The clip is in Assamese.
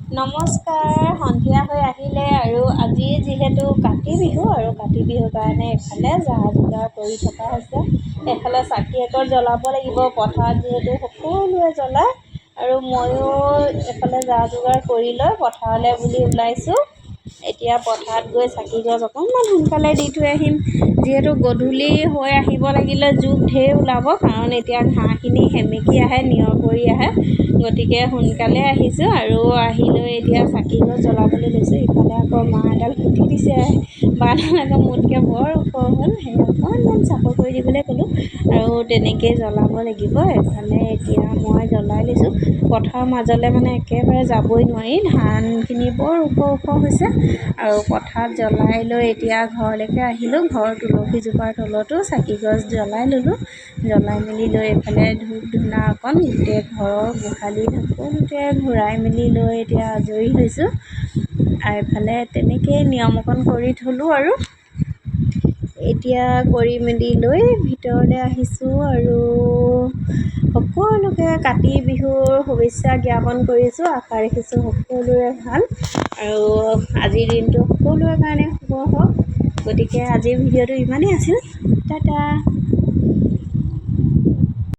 নমস্কাৰ, সন্ধিয়া হৈ আহিলে আৰু আজি যিহেতু কাতি বিহু আৰু কাতি বিহুৰ কাৰণে এফালে যা-যোগাৰ কৰি থকা হৈছে। এফালে চাকি এগছ জ্বলাব লাগিব, পথাৰত যিহেতু সকলোৱে জ্বলায় আৰু ময়ো এফালে যা-যোগাৰ কৰি লৈ পথাৰলৈ বুলি ওলাইছোঁ। এতিয়া পথাৰত গৈ চাকি গছ অকণমান সোনকালে দি থৈ আহিম, যিহেতু গধূলি হৈ আহিব লাগিলে জোক ঢেৰ ওলাব, কাৰণ এতিয়া ঘাঁহখিনি সেমেকি আহে, নিয়ৰ পৰি আহে। গতিকে সোনকালে আহিছোঁ আৰু আহি লৈ এতিয়া চাকি গছ জ্বলাবলৈ লৈছোঁ। ইফালে আকৌ মা এডাল খুটি দিছে, বাঁহডাল আকৌ মোতকৈ বৰ ওখ হ'ল, সেই অকণমান চাপৰ কৰি দিবলৈ ক'লোঁ আৰু তেনেকৈয়ে জ্বলাব লাগিব। এফালে এতিয়া মই জ্বলাই লৈছোঁ। পথাৰৰ মাজলৈ মানে একেবাৰে যাবই নোৱাৰি, ধানখিনি বৰ ওখ ওখ হৈছে আৰু পথাৰত জ্বলাই লৈ এতিয়া ঘৰলৈকে আহিলোঁ। ঘৰৰ তুলসীজোপাৰ তলতো চাকি গছ জ্বলাই ল'লোঁ। জ্বলাই মেলি লৈ এইফালে ধূপ ধূনা অকণ গোটেই ঘৰৰ গোহালি সকলোতে ঘূৰাই মেলি লৈ এতিয়া আজৰি হৈছোঁ। আৰু এইফালে তেনেকৈয়ে নিয়ম অকণ কৰি থ'লোঁ আৰু এতিয়া কৰি মেলি লৈ ভিতৰলৈ আহিছোঁ আৰু সকলোকে কাতি বিহুৰ শুভেচ্ছা জ্ঞাপন কৰিছোঁ। আশা ৰাখিছোঁ সকলোৰে ভাল আৰু আজিৰ দিনটো সকলোৰে কাৰণে শুভ হওক। গতিকে আজিৰ ভিডিঅ'টো ইমানেই আছিল। টাটা।